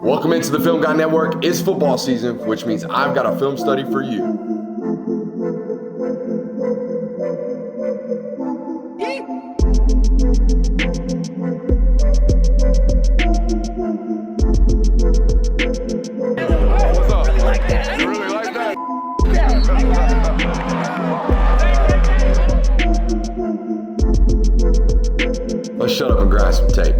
Welcome into the Film Guy Network. It's football season, which means I've got a film study for you. What's up? Really like that. You really like that? Let's shut up and grind some tape.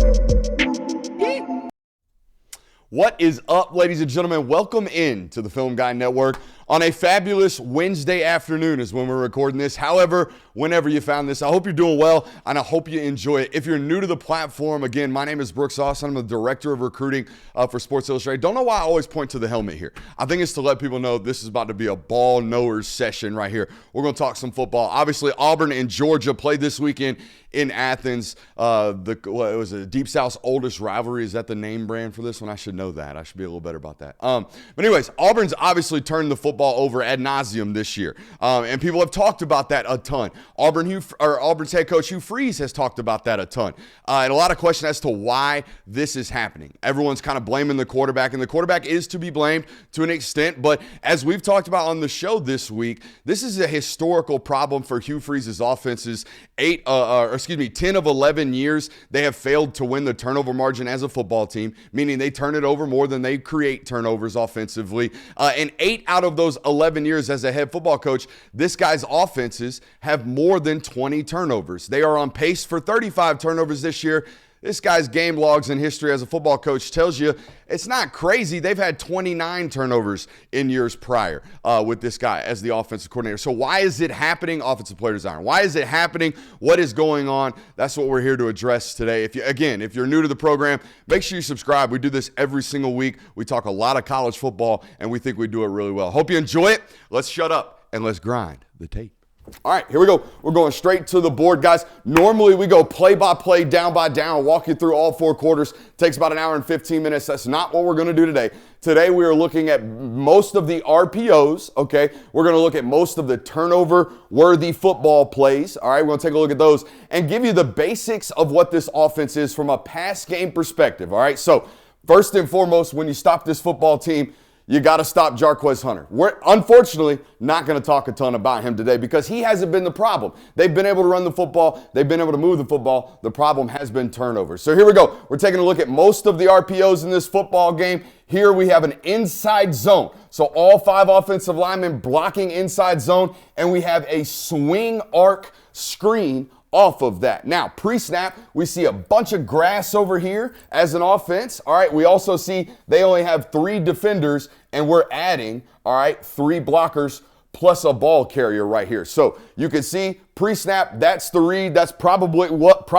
What is up, ladies and gentlemen? Welcome in to the Film Guy Network on a fabulous Wednesday afternoon is when we're recording this. However, whenever you found this, I hope you're doing well, and I hope you enjoy it. If you're new to the platform, again, my name is Brooks Austin. I'm the Director of Recruiting for Sports Illustrated. Don't know why I always point to the helmet here. I think it's to let people know this is about to be a ball knowers session right here. We're going to talk some football. Obviously, Auburn and Georgia played this weekend in Athens. It was a Deep South's oldest rivalry. Is that the name brand for this one? I should know that. I should be a little better about that. But anyways, Auburn's obviously turned the football over ad nauseum this year. And people have talked about that a ton. Auburn's head coach Hugh has talked about that a ton. And a lot of questions as to why this is happening. Everyone's kind of blaming the quarterback, and the quarterback is to be blamed to an extent. But as we've talked about on the show this week, this is a historical problem for Hugh Freeze's offenses. 10 of 11 years, they have failed to win the turnover margin as a football team, meaning they turn it over more than they create turnovers offensively. And 8 out of those 11 years as a head football coach, this guy's offenses have more than 20 turnovers. They are on pace for 35 turnovers this year. This guy's game logs and history as a football coach tells you it's not crazy. They've had 29 turnovers in years prior with this guy as the offensive coordinator. So why is it happening? Offensive player design. Why is it happening? What is going on? That's what we're here to address today. If you're new to the program, make sure you subscribe. We do this every single week. We talk a lot of college football, and we think we do it really well. Hope you enjoy it. Let's shut up and let's grind the tape. All right, here we go. We're going straight to the board, guys. Normally, we go play by play, down by down, walk you through all 4 quarters. Takes about an hour and 15 minutes. That's not what we're going to do today. Today, we are looking at most of the RPOs, okay? We're going to look at most of the turnover-worthy football plays, all right? We're going to take a look at those and give you the basics of what this offense is from a pass game perspective, all right? So, first and foremost, when you stop this football team, you got to stop Jarquez Hunter. We're unfortunately not going to talk a ton about him today because he hasn't been the problem. They've been able to run the football. They've been able to move the football. The problem has been turnovers. So here we go. We're taking a look at most of the RPOs in this football game. Here we have an inside zone. So all 5 offensive linemen blocking inside zone, and we have a swing arc screen off of that. Now, pre-snap, we see a bunch of grass over here as an offense. All right, we also see they only have 3 defenders, and we're adding, all right, 3 blockers plus a ball carrier right here. So you can see pre-snap, that's the read. That's probably what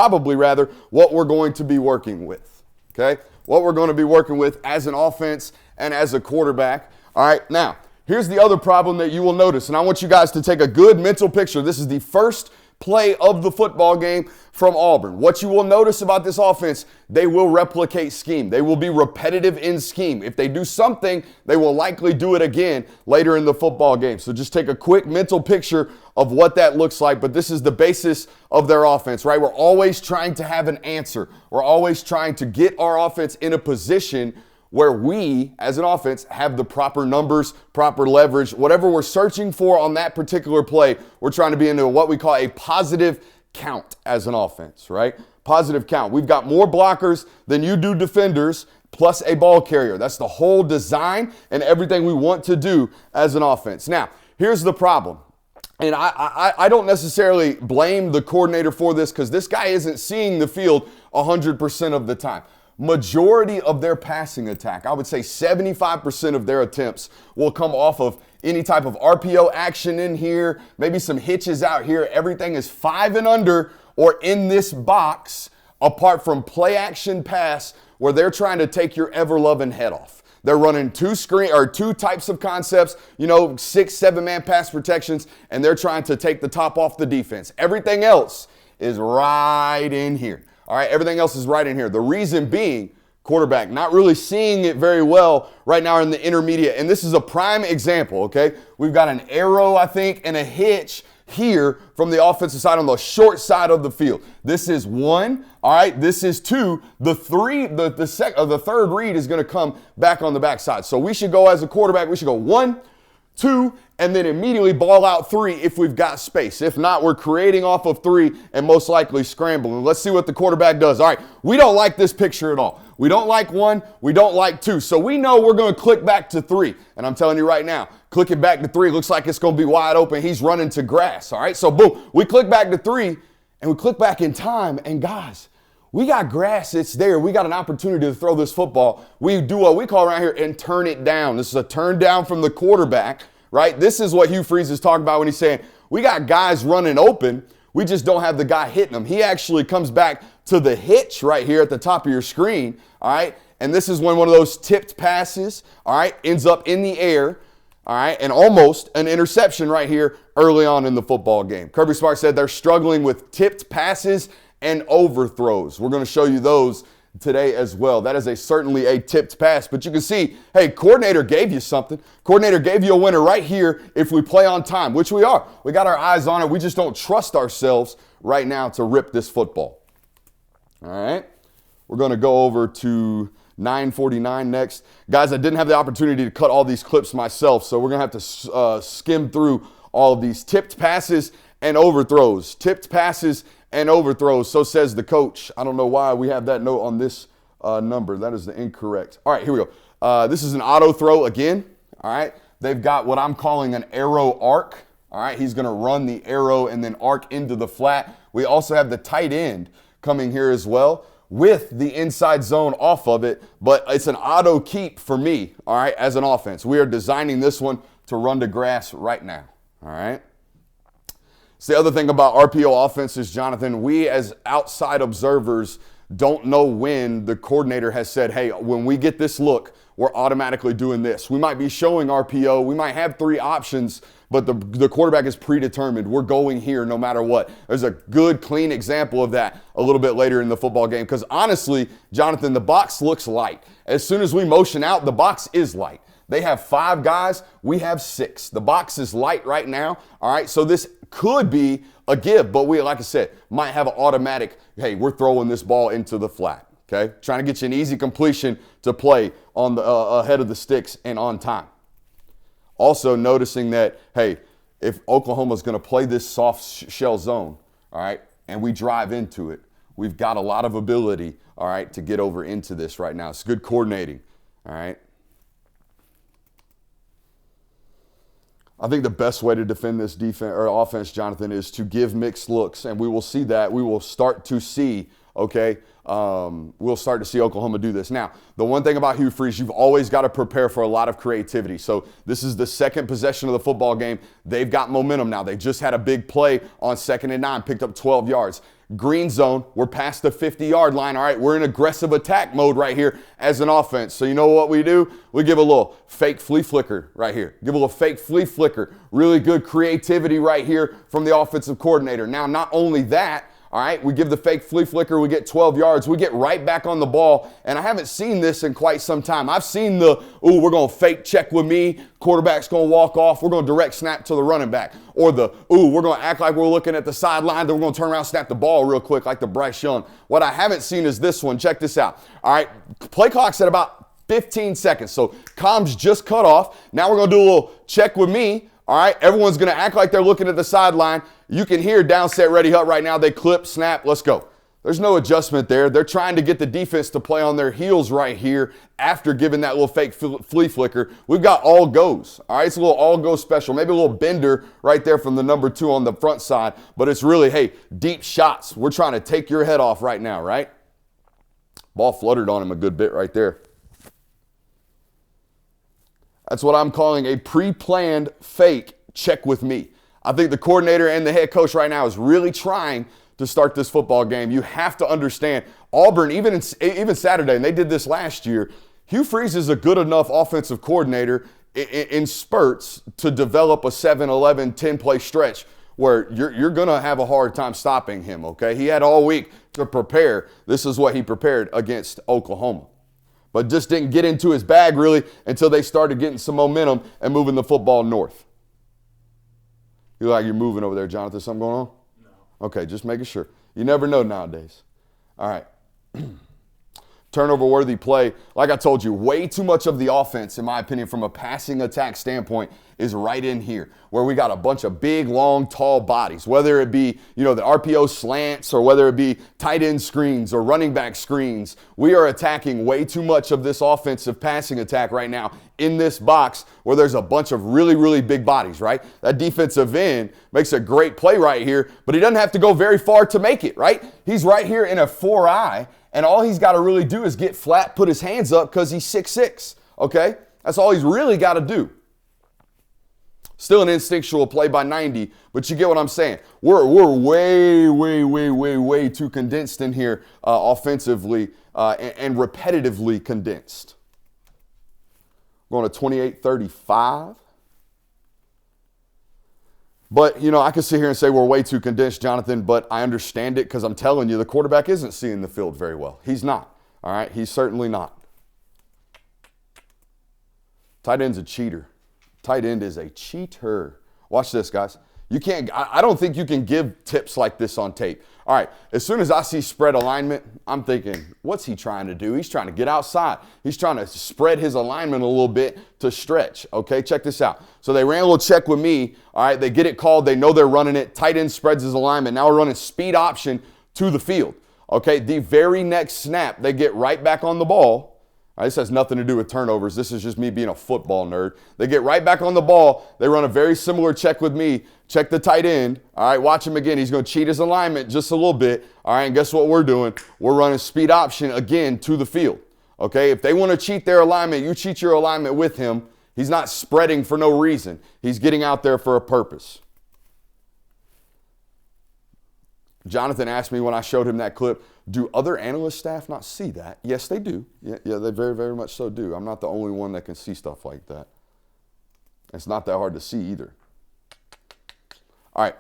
we're going to be working with, okay? What we're going to be working with as an offense and as a quarterback. All right, now, here's the other problem that you will notice, and I want you guys to take a good mental picture. This is the first play of the football game from Auburn. What you will notice about this offense, they will replicate scheme. They will be repetitive in scheme. If they do something, they will likely do it again later in the football game. So just take a quick mental picture of what that looks like, but this is the basis of their offense, right? We're always trying to have an answer. We're always trying to get our offense in a position where we, as an offense, have the proper numbers, proper leverage. Whatever we're searching for on that particular play, we're trying to be into what we call a positive count as an offense, right? Positive count. We've got more blockers than you do defenders, plus a ball carrier. That's the whole design and everything we want to do as an offense. Now, here's the problem. And I don't necessarily blame the coordinator for this because this guy isn't seeing the field 100% of the time. Majority of their passing attack, I would say 75% of their attempts will come off of any type of RPO action in here, maybe some hitches out here. Everything is 5 and under or in this box, apart from play action pass where they're trying to take your ever-loving head off. They're running 2 types of concepts, 6-7-man pass protections, and they're trying to take the top off the defense. Everything else is right in here. All right, everything else is right in here. The reason being, quarterback not really seeing it very well right now in the intermediate. And this is a prime example, okay? We've got an arrow, I think, and a hitch here from the offensive side on the short side of the field. This is 1, all right? This is 2. The third read is going to come back on the backside. So we should go as a quarterback, we should go 1, 2, and then immediately ball out 3 if we've got space. If not, we're creating off of 3 and most likely scrambling. Let's see what the quarterback does. All right, we don't like this picture at all. We don't like 1, we don't like 2. So we know we're going to click back to 3. And I'm telling you right now, clicking back to 3 looks like it's going to be wide open. He's running to grass, all right? So boom, we click back to 3 and we click back in time. And guys, we got grass, it's there. We got an opportunity to throw this football. We do what we call around here and turn it down. This is a turn down from the quarterback. Right? This is what Hugh Freeze is talking about when he's saying, we got guys running open, we just don't have the guy hitting them. He actually comes back to the hitch right here at the top of your screen, all right? And this is when one of those tipped passes, all right, ends up in the air, all right, and almost an interception right here early on in the football game. Kirby Smart said they're struggling with tipped passes and overthrows. We're going to show you those today as well. That is certainly a tipped pass, but you can see, hey, coordinator gave you something. Coordinator gave you a winner right here if we play on time, which we are. We got our eyes on it. We just don't trust ourselves right now to rip this football. All right, we're going to go over to 9:49 next. Guys, I didn't have the opportunity to cut all these clips myself, so we're going to have to skim through all of these tipped passes and overthrows. Tipped passes and overthrows, so says the coach. I don't know why we have that note on this number. That is the incorrect. All right, here we go. This is an auto throw again. All right, they've got what I'm calling an arrow arc. All right, he's going to run the arrow and then arc into the flat. We also have the tight end coming here as well with the inside zone off of it, but it's an auto keep for me, all right, as an offense. We are designing this one to run to grass right now, all right? So the other thing about RPO offenses, Jonathan, we as outside observers don't know when the coordinator has said, hey, when we get this look, we're automatically doing this. We might be showing RPO. We might have 3 options, but the quarterback is predetermined. We're going here no matter what. There's a good, clean example of that a little bit later in the football game because honestly, Jonathan, the box looks light. As soon as we motion out, the box is light. They have 5 guys. We have 6. The box is light right now. All right, so this could be a give, but we, like I said, might have an automatic, hey, we're throwing this ball into the flat, okay? Trying to get you an easy completion to play on the ahead of the sticks and on time. Also noticing that, hey, if Oklahoma's going to play this soft shell zone, all right, and we drive into it, we've got a lot of ability, all right, to get over into this right now. It's good coordinating, all right? I think the best way to defend this defense or offense, Jonathan, is to give mixed looks, and we will see that. We will start to see, okay, we'll start to see Oklahoma do this. Now, the one thing about Hugh Freeze, you've always got to prepare for a lot of creativity. So this is the second possession of the football game. They've got momentum now. They just had a big play on 2nd and 9, picked up 12 yards. Green zone, we're past the 50-yard line. All right, we're in aggressive attack mode right here as an offense. So you know what we do? We give a little fake flea flicker right here. Give a little fake flea flicker. Really good creativity right here from the offensive coordinator. Now, not only that, all right, we give the fake flea flicker, we get 12 yards, we get right back on the ball, and I haven't seen this in quite some time. I've seen the, ooh, we're going to fake check with me, quarterback's going to walk off, we're going to direct snap to the running back, or the, ooh, we're going to act like we're looking at the sideline, then we're going to turn around, snap the ball real quick like the Bryce Young. What I haven't seen is this one. Check this out. All right, play clock's at about 15 seconds, so comms just cut off. Now we're going to do a little check with me. All right, everyone's going to act like they're looking at the sideline. You can hear down, set, ready, hut right now. They clip, snap, let's go. There's no adjustment there. They're trying to get the defense to play on their heels right here after giving that little fake flea flicker. We've got all goes. All right, it's a little all go special. Maybe a little bender right there from the number 2 on the front side. But it's really, hey, deep shots. We're trying to take your head off right now, right? Ball fluttered on him a good bit right there. That's what I'm calling a pre-planned fake check with me. I think the coordinator and the head coach right now is really trying to start this football game. You have to understand, Auburn, even Saturday, and they did this last year, Hugh Freeze is a good enough offensive coordinator in spurts to develop a 7-11, 10-play stretch where you're going to have a hard time stopping him, okay? He had all week to prepare. This is what he prepared against Oklahoma. But just didn't get into his bag really until they started getting some momentum and moving the football north. You look like you're moving over there, Jonathan. Something going on? No. Okay, just making sure. You never know nowadays. All right. Turnover-worthy play. Like I told you, way too much of the offense, in my opinion, from a passing attack standpoint, is right in here, where we got a bunch of big, long, tall bodies, whether it be, the RPO slants or whether it be tight end screens or running back screens. We are attacking way too much of this offensive passing attack right now in this box where there's a bunch of really, really big bodies, right? That defensive end makes a great play right here, but he doesn't have to go very far to make it, right? He's right here in a 4-eye, and all he's got to really do is get flat, put his hands up because he's 6'6", okay? That's all he's really got to do. Still an instinctual play by 90, but you get what I'm saying. We're way too condensed in here offensively and repetitively condensed. Going to 28-35. But, I could sit here and say we're way too condensed, Jonathan, but I understand it because I'm telling you the quarterback isn't seeing the field very well. He's not, all right? He's certainly not. Tight end's a cheater. Tight end is a cheater. Watch this, guys. I don't think you can give tips like this on tape. All right, as soon as I see spread alignment, I'm thinking, what's he trying to do? He's trying to get outside. He's trying to spread his alignment a little bit to stretch. Okay, check this out. So they ran a little check with me. All right, they get it called. They know they're running it. Tight end spreads his alignment. Now we're running speed option to the field. Okay, the very next snap, they get right back on the ball. This has nothing to do with turnovers. This is just me being a football nerd. They get right back on the ball. They run a very similar check with me. Check the tight end. All right, watch him again. He's going to cheat his alignment just a little bit. All right, and guess what we're doing? We're running speed option again to the field. Okay, if they want to cheat their alignment, you cheat your alignment with him. He's not spreading for no reason. He's getting out there for a purpose. Jonathan asked me when I showed him that clip, do other analyst staff not see that? Yes, they do. Yeah, they very, very much so do. I'm not the only one that can see stuff like that. It's not that hard to see either. All right.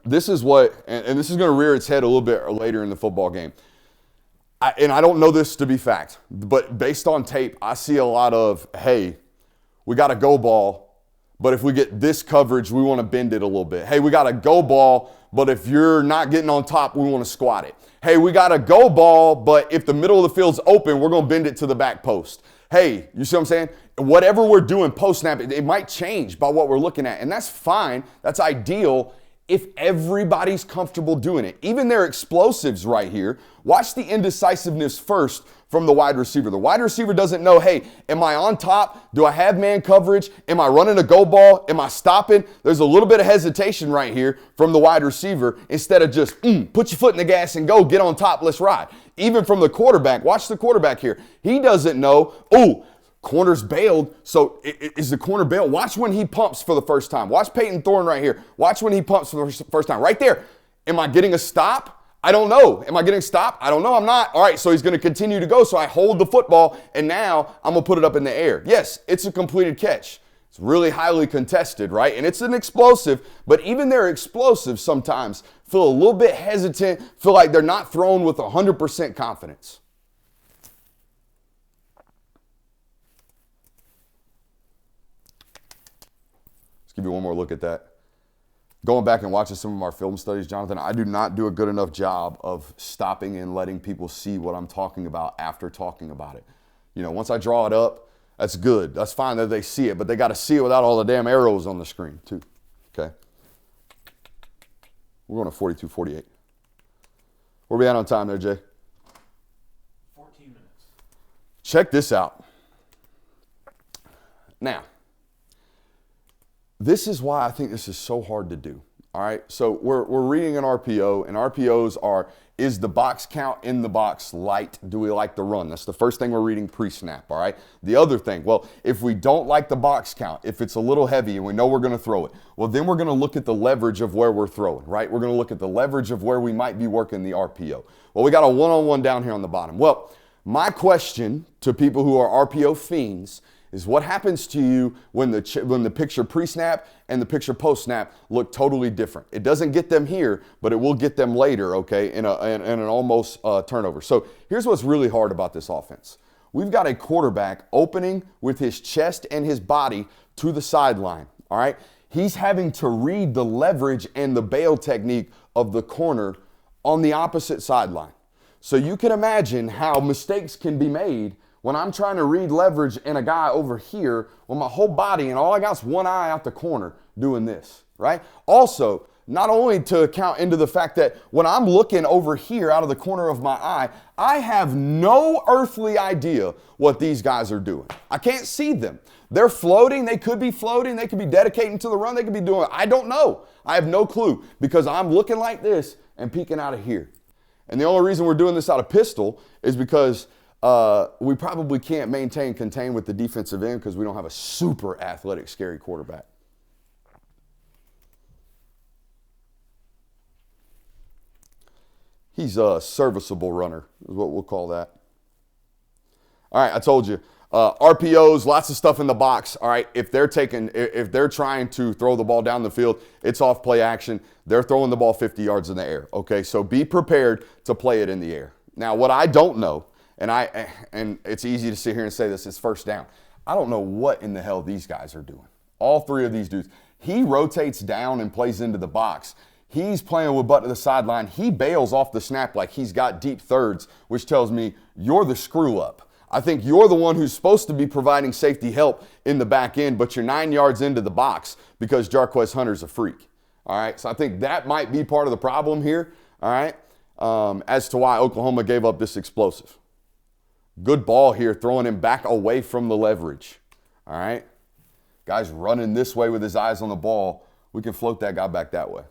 This is what, and this is going to rear its head a little bit later in the football game. And I don't know this to be fact, but based on tape, I see a lot of, hey, we got a go ball, but if we get this coverage, we want to bend it a little bit. Hey, we got a go ball, but if you're not getting on top, we want to squat it. Hey, we got a go ball, but if the middle of the field's open, we're going to bend it to the back post. Hey, you see what I'm saying? Whatever we're doing post-snap, it might change by what we're looking at, and that's fine. That's ideal if everybody's comfortable doing it. Even their explosives right here, watch the indecisiveness first from the wide receiver. The wide receiver doesn't know, hey, am I on top? Do I have man coverage? Am I running a go ball? Am I stopping? There's a little bit of hesitation right here from the wide receiver instead of just, put your foot in the gas and go, get on top, let's ride. Even from the quarterback, watch the quarterback here. He doesn't know, corner's bailed, so is the corner bailed? Watch when he pumps for the first time. Watch Peyton Thorne right here. Watch when he pumps for the first time. Right there. Am I getting a stop? I don't know. Am I getting stopped? I don't know. I'm not. All right, so he's going to continue to go. So I hold the football, and now I'm going to put it up in the air. Yes, it's a completed catch. It's really highly contested, right? And it's an explosive, but even their explosives sometimes feel a little bit hesitant, feel like they're not thrown with 100% confidence. Let's give you one more look at that. Going back and watching some of our film studies, Jonathan, I do not do a good enough job of stopping and letting people see what I'm talking about after talking about it. Once I draw it up, that's good. That's fine that they see it, but they got to see it without all the damn arrows on the screen too. Okay. We're going to 42-48. Where we at on time there, Jay? 14 minutes. Check this out. Now, this is why I think this is so hard to do. All right, so we're reading an RPO, and RPOs are, is the box count in the box light? Do we like the run? That's the first thing we're reading pre-snap, all right? The other thing, well, if we don't like the box count, if it's a little heavy and we know we're going to throw it, well, then we're going to look at the leverage of where we're throwing, right? We're going to look at the leverage of where we might be working the RPO. Well, we got a one-on-one down here on the bottom. Well, my question to people who are RPO fiends is what happens to you when the picture pre-snap and the picture post-snap look totally different. It doesn't get them here, but it will get them later, okay, in an almost turnover. So here's what's really hard about this offense. We've got a quarterback opening with his chest and his body to the sideline, all right? he's having to read the leverage and the bail technique of the corner on the opposite sideline. So you can imagine how mistakes can be made when I'm trying to read leverage and a guy over here with my whole body and all I got is one eye out the corner doing this, right? Also, not only to account into the fact that when I'm looking over here out of the corner of my eye, I have no earthly idea what these guys are doing. I can't see them. They're floating. They could be floating. They could be dedicating to the run. They could be doing, I don't know. I have no clue because I'm looking like this and peeking out of here. And the only reason we're doing this out of pistol is because we probably can't contain with the defensive end because we don't have a super athletic, scary quarterback. He's a serviceable runner, is what we'll call that. All right, I told you. RPOs, lots of stuff in the box. All right, if they're trying to throw the ball down the field, it's off play action. They're throwing the ball 50 yards in the air. Okay, so be prepared to play it in the air. Now, what I don't know, and it's easy to sit here and say this, it's first down. I don't know what in the hell these guys are doing. All three of these dudes. He rotates down and plays into the box. He's playing with butt to the sideline. He bails off the snap like he's got deep thirds, which tells me you're the screw up. I think you're the one who's supposed to be providing safety help in the back end, but you're 9 yards into the box because Jarquez Hunter's a freak. All right, so I think that might be part of the problem here, all right, as to why Oklahoma gave up this explosive. Good ball here, throwing him back away from the leverage, all right. Guy's running this way with his eyes on the ball. We can float that guy back that way.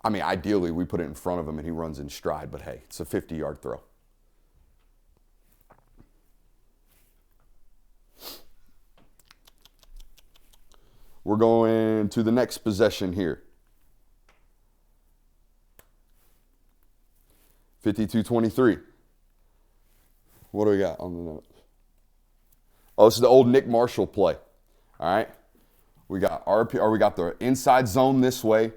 I mean, ideally, we put it in front of him and he runs in stride, but hey, it's a 50-yard throw. We're going to the next possession here. 52-23. What do we got on the notes? Oh, this is the old Nick Marshall play. All right. We got we got the inside zone this way.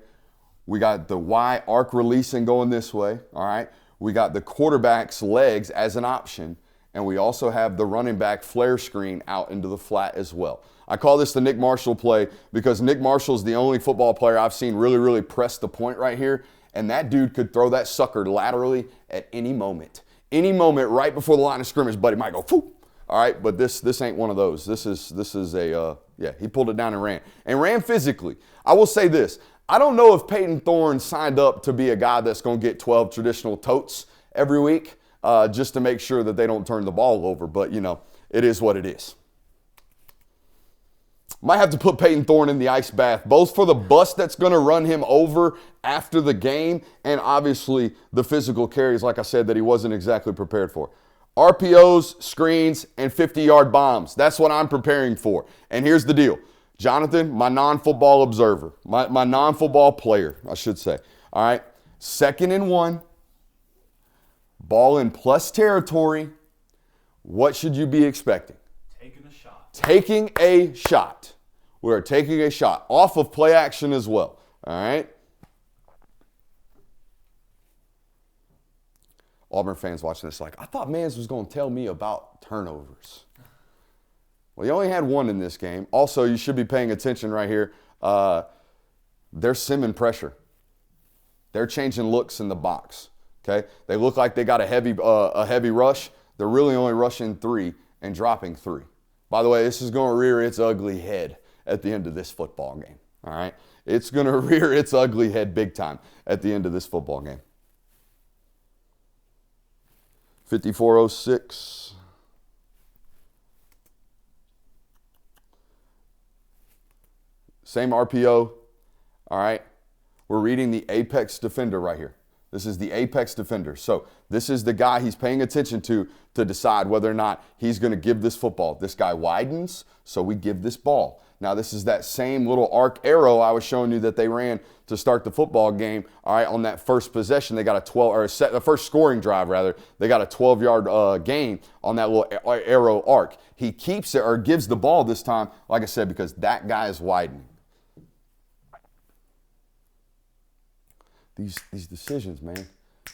We got the Y arc releasing going this way, all right? We got the quarterback's legs as an option, and we also have the running back flare screen out into the flat as well. I call this the Nick Marshall play because Nick Marshall's the only football player I've seen really press the point right here, and that dude could throw that sucker laterally at any moment. Any moment right before the line of scrimmage, buddy might go, phew. All right, but this ain't one of those. This is a, he pulled it down and ran physically. I will say this. I don't know if Peyton Thorne signed up to be a guy that's going to get 12 traditional totes every week just to make sure that they don't turn the ball over. But, you know, it is what it is. Might have to put Peyton Thorne in the ice bath, both for the bus that's going to run him over after the game and obviously the physical carries, like I said, that he wasn't exactly prepared for. RPOs, screens, and 50-yard bombs. That's what I'm preparing for. And here's the deal. Jonathan, my non-football observer, my non-football player, I should say. All right, 2nd and 1, ball in plus territory. What should you be expecting? Taking a shot. Taking a shot. We are taking a shot off of play action as well. All right. Auburn fans watching this like, I thought Mans was going to tell me about turnovers. Well, you only had one in this game. Also, you should be paying attention right here. They're simming pressure. They're changing looks in the box. Okay, they look like they got a heavy rush. They're really only rushing 3 and dropping 3. By the way, this is going to rear its ugly head at the end of this football game. All right, it's going to rear its ugly head big time at the end of this football game. 54-06. Same RPO, all right? We're reading the apex defender right here. This is the apex defender. So this is the guy he's paying attention to decide whether or not he's going to give this football. This guy widens, so we give this ball. Now this is that same little arc arrow I was showing you that they ran to start the football game. All right, on that first possession, they got the first scoring drive rather. They got a 12-yard gain on that little arrow arc. He keeps it or gives the ball this time, like I said, because that guy is widening. These decisions, man,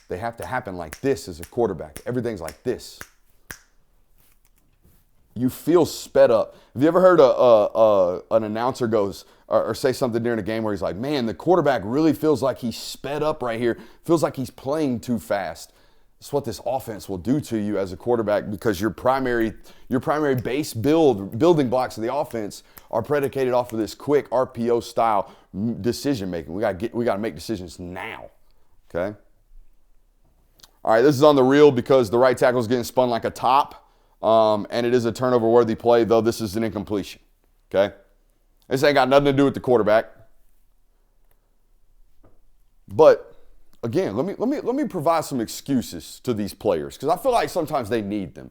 they have to happen like this as a quarterback. Everything's like this. you feel sped up. Have you ever heard an announcer goes or say something during a game where he's like, man, the quarterback really feels like he's sped up right here, feels like he's playing too fast. That's what this offense will do to you as a quarterback, because your primary base building blocks of the offense are predicated off of this quick RPO style decision making. We got to make decisions now. Okay. All right, this is on the reel because the right tackle is getting spun like a top, and it is a turnover worthy play, though this is an incompletion. Okay. This ain't got nothing to do with the quarterback. But again, let me provide some excuses to these players, because I feel like sometimes they need them.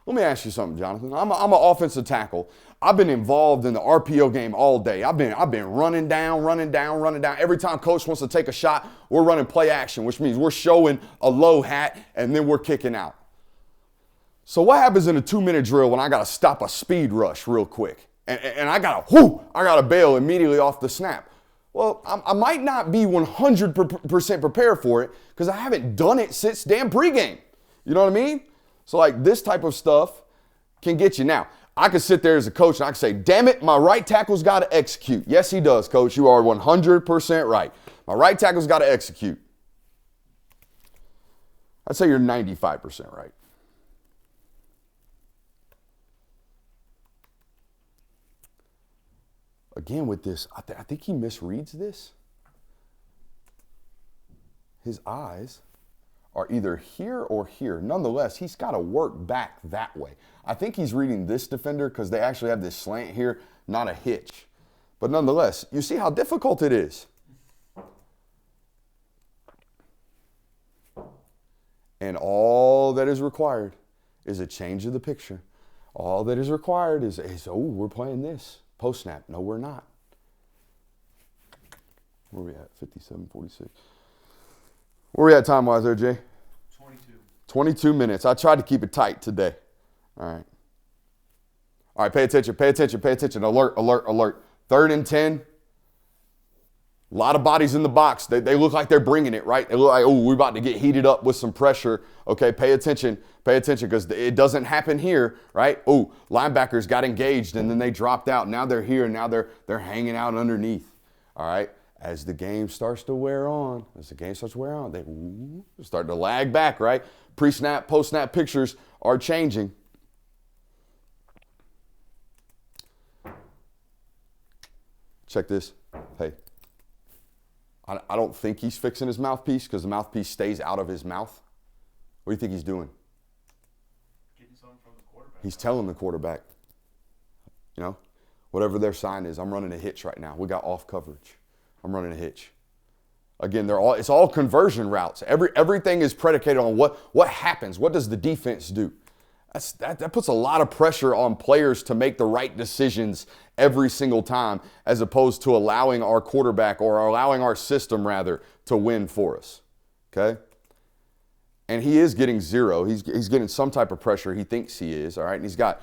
Let me ask you something, Jonathan. I'm an offensive tackle. I've been involved in the RPO game all day. I've been running down. Every time coach wants to take a shot, we're running play action, which means we're showing a low hat and then we're kicking out. So what happens in a 2-minute drill when I got to stop a speed rush real quick and I got to bail immediately off the snap? Well, I might not be 100% prepared for it because I haven't done it since damn pregame. You know what I mean? So like this type of stuff can get you. Now, I could sit there as a coach and I could say, damn it, my right tackle's got to execute. Yes, he does, coach. You are 100% right. My right tackle's got to execute. I'd say you're 95% right. Again, with this, I think he misreads this. His eyes are either here or here. Nonetheless, he's got to work back that way. I think he's reading this defender because they actually have this slant here, not a hitch. But nonetheless, you see how difficult it is. And all that is required is a change of the picture. All that is required is oh, we're playing this. Post snap. No, we're not. Where are we at? 57:46. Where are we at time-wise there, Jay? 22. 22 minutes. I tried to keep it tight today. All right. All right, pay attention. Alert. 3rd and 10. A lot of bodies in the box. They look like they're bringing it, right? They look like, oh, we're about to get heated up with some pressure. Okay, pay attention because it doesn't happen here, right? Oh, linebackers got engaged and then they dropped out. Now they're here and now they're hanging out underneath. All right, as the game starts to wear on, they start to lag back, right? Pre-snap, post-snap pictures are changing. Check this. Hey. I don't think he's fixing his mouthpiece because the mouthpiece stays out of his mouth. What do you think he's doing? Getting something from the quarterback. He's telling the quarterback, whatever their sign is, I'm running a hitch right now. We got off coverage. I'm running a hitch. Again, it's all conversion routes. Everything is predicated on what happens. What does the defense do? That puts a lot of pressure on players to make the right decisions every single time, as opposed to allowing our quarterback or allowing our system rather to win for us. Okay? And he is getting zero. He's getting some type of pressure. He thinks he is. All right. And he's got,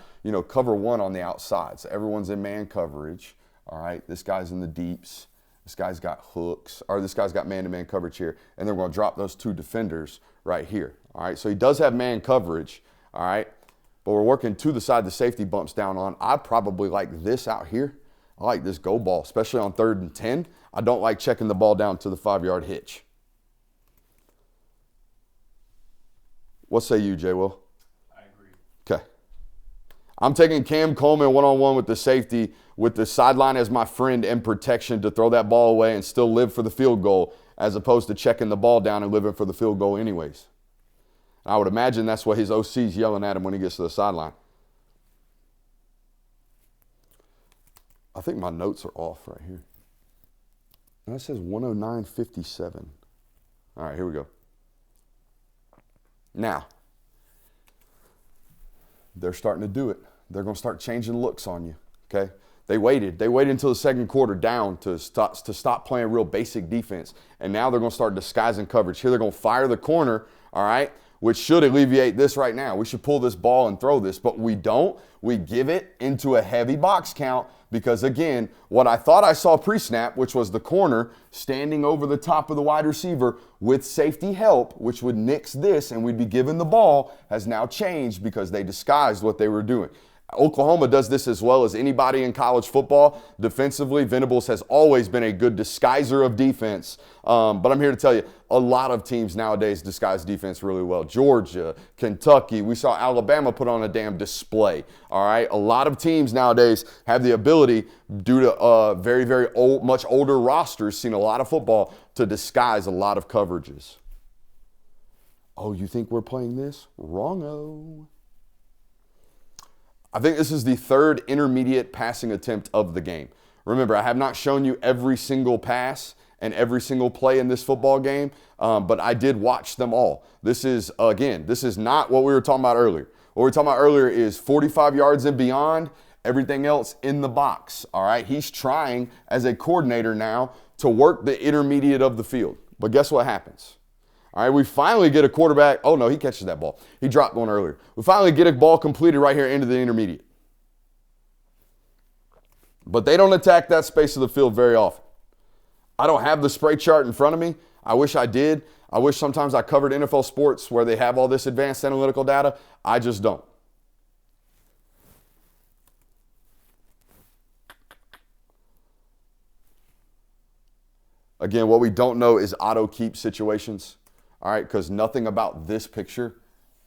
cover one on the outside. So everyone's in man coverage. All right. This guy's in the deeps. This guy's got hooks, or this guy's got man-to-man coverage here. And then we're going to drop those two defenders right here. All right. So he does have man coverage. All right. But we're working to the side the safety bumps down on. I probably like this out here. I like this go ball, especially on 3rd and 10. I don't like checking the ball down to the 5-yard hitch. What say you, Jay Will? I agree. Okay. I'm taking Cam Coleman one-on-one with the safety, with the sideline as my friend and protection to throw that ball away and still live for the field goal, as opposed to checking the ball down and living for the field goal anyways. I would imagine that's what his OC's yelling at him when he gets to the sideline. I think my notes are off right here. That says 109.57. All right, here we go. Now, they're starting to do it. They're going to start changing looks on you, okay? They waited until the second quarter down to stop playing real basic defense. And now they're going to start disguising coverage. Here they're going to fire the corner, all right, which should alleviate this right now. We should pull this ball and throw this, but we don't. We give it into a heavy box count because, again, what I thought I saw pre-snap, which was the corner standing over the top of the wide receiver with safety help, which would nix this and we'd be given the ball, has now changed because they disguised what they were doing. Oklahoma does this as well as anybody in college football. Defensively, Venables has always been a good disguiser of defense. But I'm here to tell you, a lot of teams nowadays disguise defense really well. Georgia, Kentucky, we saw Alabama put on a damn display. All right, a lot of teams nowadays have the ability, due to very, very old, much older rosters, seen a lot of football, to disguise a lot of coverages. Oh, you think we're playing this? Wrong-o. I think this is the third intermediate passing attempt of the game. Remember, I have not shown you every single pass and every single play in this football game, but I did watch them all. This is, again, this is not what we were talking about earlier. What we were talking about earlier is 45 yards and beyond, everything else in the box, all right? He's trying, as a coordinator now, to work the intermediate of the field. But guess what happens? All right, we finally get a quarterback. Oh, no, he catches that ball. He dropped one earlier. We finally get a ball completed right here into the intermediate. But they don't attack that space of the field very often. I don't have the spray chart in front of me. I wish I did. I wish sometimes I covered NFL sports where they have all this advanced analytical data. I just don't. Again, what we don't know is auto keep situations. All right, because nothing about this picture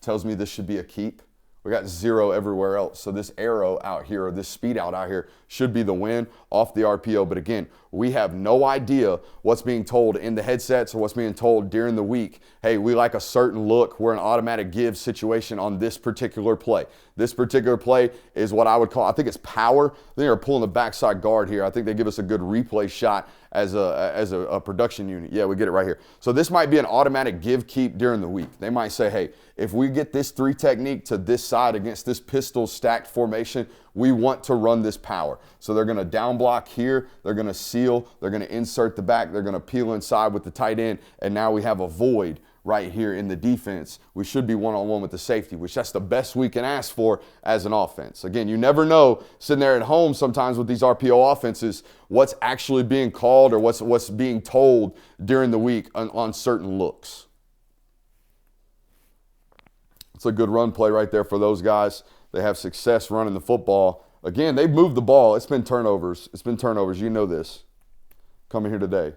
tells me this should be a keep. We got 0 everywhere else. So this arrow out here, or this speed out here, should be the win off the RPO. But again, we have no idea what's being told in the headsets or what's being told during the week. Hey, we like a certain look. We're an automatic give situation on this particular play. This particular play is what I would call, I think it's power. I think they're pulling the backside guard here. I think they give us a good replay shot as a production unit. Yeah, we get it right here. So this might be an automatic give keep during the week. They might say, hey, if we get this 3 technique to this side against this pistol stacked formation, we want to run this power. So they're going to down block here. They're going to seal. They're going to insert the back. They're going to peel inside with the tight end. And now we have a void right here in the defense. We should be one-on-one with the safety, which that's the best we can ask for as an offense. Again, you never know sitting there at home sometimes with these RPO offenses what's actually being called or what's being told during the week on certain looks. It's a good run play right there for those guys. They have success running the football. Again, they've moved the ball. It's been turnovers. It's been turnovers. You know this coming here today.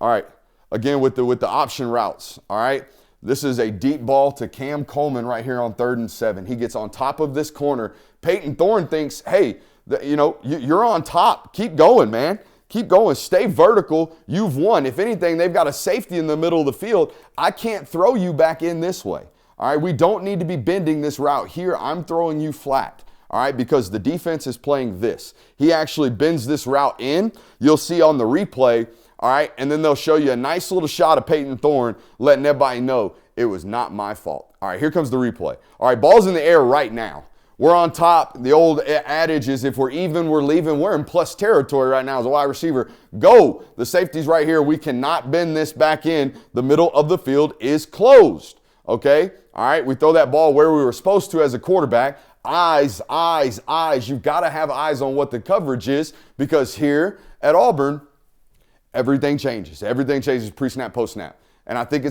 All right. Again, with the option routes, all right? This is a deep ball to Cam Coleman right here on 3rd and 7. He gets on top of this corner. Peyton Thorne thinks, hey, you're on top. Keep going, man. Keep going. Stay vertical. You've won. If anything, they've got a safety in the middle of the field. I can't throw you back in this way. All right, we don't need to be bending this route here. I'm throwing you flat. All right, because the defense is playing this. He actually bends this route in. You'll see on the replay. All right, and then they'll show you a nice little shot of Peyton Thorne, letting everybody know it was not my fault. All right, here comes the replay. All right, ball's in the air right now. We're on top. The old adage is if we're even, we're leaving. We're in plus territory right now as a wide receiver. Go. The safety's right here. We cannot bend this back in. The middle of the field is closed. Okay? All right, we throw that ball where we were supposed to as a quarterback. Eyes, eyes, eyes. You've got to have eyes on what the coverage is because here at Auburn, everything changes. Everything changes pre-snap, post-snap. And I think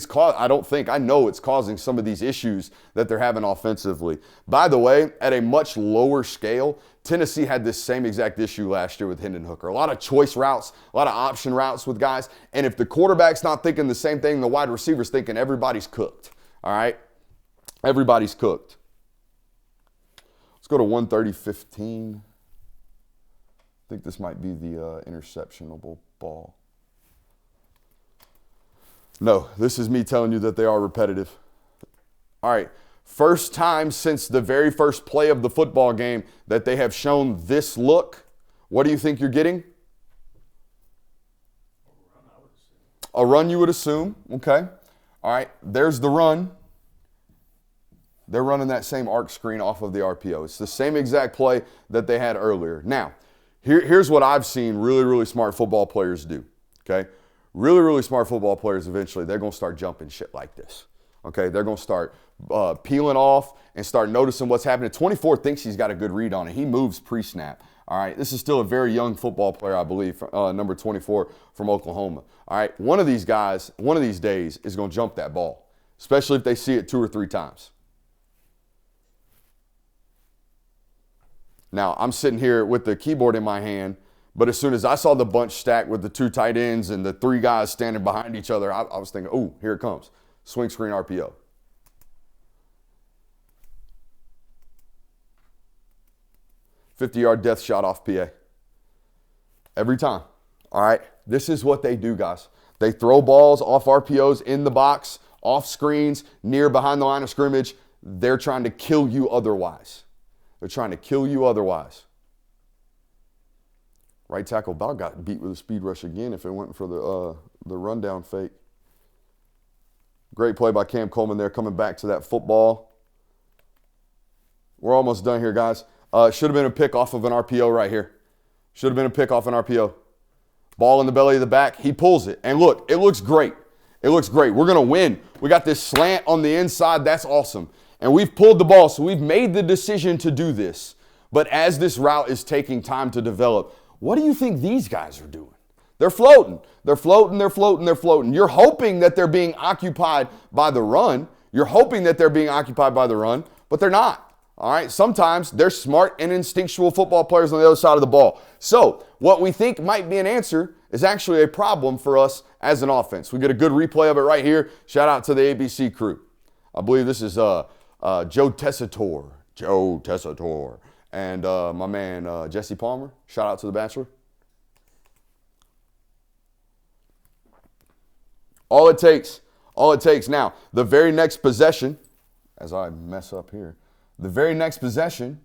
I know it's causing some of these issues that they're having offensively. By the way, at a much lower scale, Tennessee had this same exact issue last year with Hendon Hooker. A lot of choice routes, a lot of option routes with guys. And if the quarterback's not thinking the same thing, the wide receiver's thinking everybody's cooked. All right? Everybody's cooked. Let's go to 130-15. I think this might be the interceptionable ball. No, this is me telling you that they are repetitive. All right, first time since the very first play of the football game that they have shown this look. What do you think you're getting? A run, you would assume. Okay. All right, there's the run. They're running that same arc screen off of the RPO. It's the same exact play that they had earlier. Now, here's what I've seen really, really smart football players do, okay? Really, really smart football players, eventually, they're going to start jumping shit like this, okay? They're going to start peeling off and start noticing what's happening. 24 thinks he's got a good read on it. He moves pre-snap, all right? This is still a very young football player, I believe, number 24 from Oklahoma, all right? One of these guys, one of these days, is going to jump that ball, especially if they see it 2 or 3 times. Now, I'm sitting here with the keyboard in my hand, but as soon as I saw the bunch stacked with the 2 tight ends and the 3 guys standing behind each other, I was thinking, oh, here it comes. Swing screen RPO. "50-yard death shot off PA." Every time. All right? This is what they do, guys. They throw balls off RPOs in the box, off screens, near behind the line of scrimmage. They're trying to kill you otherwise. They're trying to kill you otherwise. Right tackle about got beat with a speed rush again if it went for the rundown fake. Great play by Cam Coleman there, coming back to that football. We're almost done here, guys. Should have been a pick off of an RPO right here. Should have been a pick off an RPO. Ball in the belly of the back. He pulls it. And look, it looks great. It looks great. We're going to win. We got this slant on the inside. That's awesome. And we've pulled the ball, so we've made the decision to do this. But as this route is taking time to develop, what do you think these guys are doing? They're floating. They're floating, they're floating, they're floating. You're hoping that they're being occupied by the run. You're hoping that they're being occupied by the run, but they're not. All right, sometimes they're smart and instinctual football players on the other side of the ball. So what we think might be an answer is actually a problem for us as an offense. We get a good replay of it right here. Shout out to the ABC crew. I believe this is Joe Tessitore. And my man Jesse Palmer. Shout out to the Bachelor. All it takes now, the very next possession, as I mess up here, the very next possession,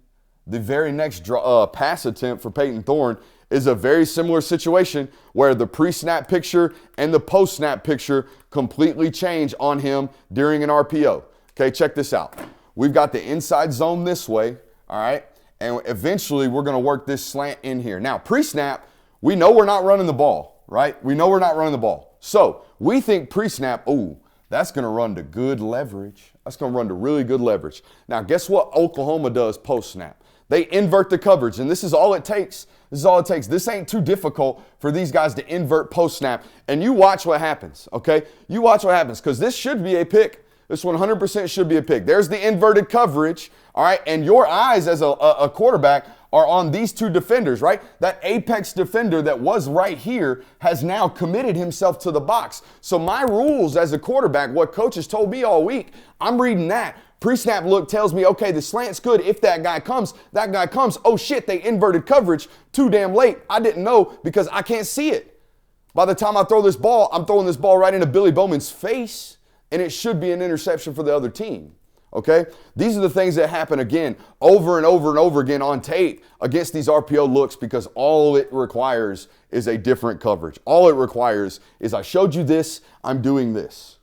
the very next pass attempt for Peyton Thorne is a very similar situation where the pre-snap picture and the post-snap picture completely change on him during an RPO. Okay, check this out. We've got the inside zone this way, all right? And eventually we're going to work this slant in here. Now, pre-snap, we know we're not running the ball, right? We know we're not running the ball. So we think pre-snap, ooh, that's going to run to good leverage. That's going to run to really good leverage. Now, guess what Oklahoma does post-snap? They invert the coverage, and this is all it takes. This is all it takes. This ain't too difficult for these guys to invert post-snap, and you watch what happens, okay? You watch what happens, because this should be a pick. This 100% should be a pick. There's the inverted coverage, all right? And your eyes as a quarterback are on these 2 defenders, right? That apex defender that was right here has now committed himself to the box. So my rules as a quarterback, what coaches told me all week, I'm reading that. Pre-snap look tells me, okay, the slant's good. If that guy comes, oh shit, they inverted coverage too damn late. I didn't know because I can't see it. By the time I throw this ball, I'm throwing this ball right into Billy Bowman's face, and it should be an interception for the other team. Okay? These are the things that happen again over and over and over again on tape against these RPO looks because all it requires is a different coverage. All it requires is I showed you this, I'm doing this.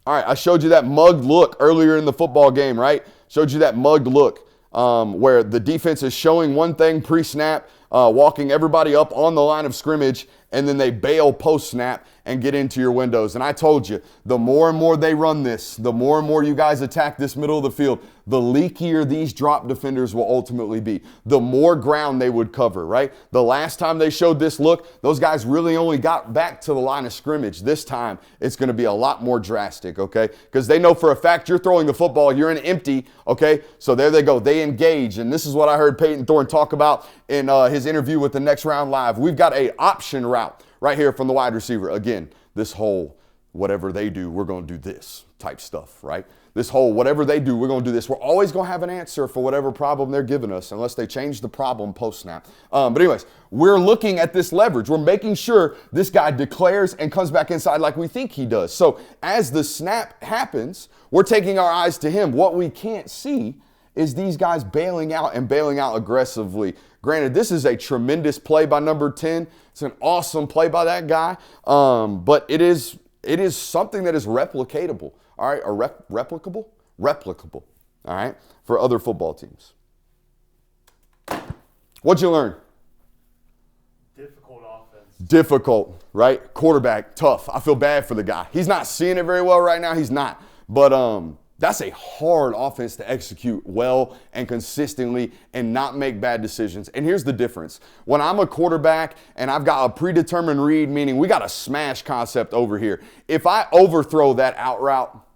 All right, I showed you that mugged look earlier in the football game, right? Showed you that mugged look where the defense is showing one thing pre-snap, walking everybody up on the line of scrimmage, and then they bail post-snap and get into your windows. And I told you, the more and more they run this, the more and more you guys attack this middle of the field, the leakier these drop defenders will ultimately be. The more ground they would cover, right? The last time they showed this look, those guys really only got back to the line of scrimmage. This time, it's going to be a lot more drastic, okay? Because they know for a fact you're throwing the football, you're in empty, okay? So there they go. They engage. And this is what I heard Peyton Thorne talk about in his interview with the Next Round Live. We've got an option route right here from the wide receiver. Again, this whole whatever they do, we're going to do this type stuff, right? This whole whatever they do, we're going to do this. We're always going to have an answer for whatever problem they're giving us unless they change the problem post-snap. But anyways, we're looking at this leverage. We're making sure this guy declares and comes back inside like we think he does. So as the snap happens, we're taking our eyes to him. What we can't see is these guys bailing out and bailing out aggressively. Granted, this is a tremendous play by number 10. It's an awesome play by that guy. But it is something that is replicatable. All right, replicable, all right, for other football teams. What'd you learn? Difficult offense. Difficult, right? Quarterback, tough. I feel bad for the guy. He's not seeing it very well right now. He's not. But that's a hard offense to execute well and consistently and not make bad decisions. And here's the difference. When I'm a quarterback and I've got a predetermined read, meaning we got a smash concept over here, if I overthrow that out route,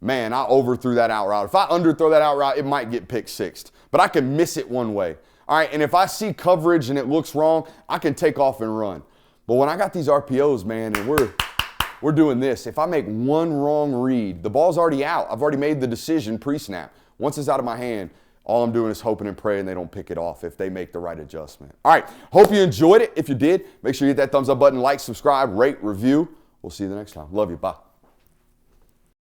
man, I overthrew that out route. If I underthrow that out route, it might get pick sixed, but I can miss it one way. All right, and if I see coverage and it looks wrong, I can take off and run. But when I got these RPOs, man, and we're doing this, if I make one wrong read, the ball's already out. I've already made the decision pre-snap. Once it's out of my hand, all I'm doing is hoping and praying they don't pick it off if they make the right adjustment. All right, hope you enjoyed it. If you did, make sure you hit that thumbs up button, like, subscribe, rate, review. We'll see you the next time. Love you. Bye.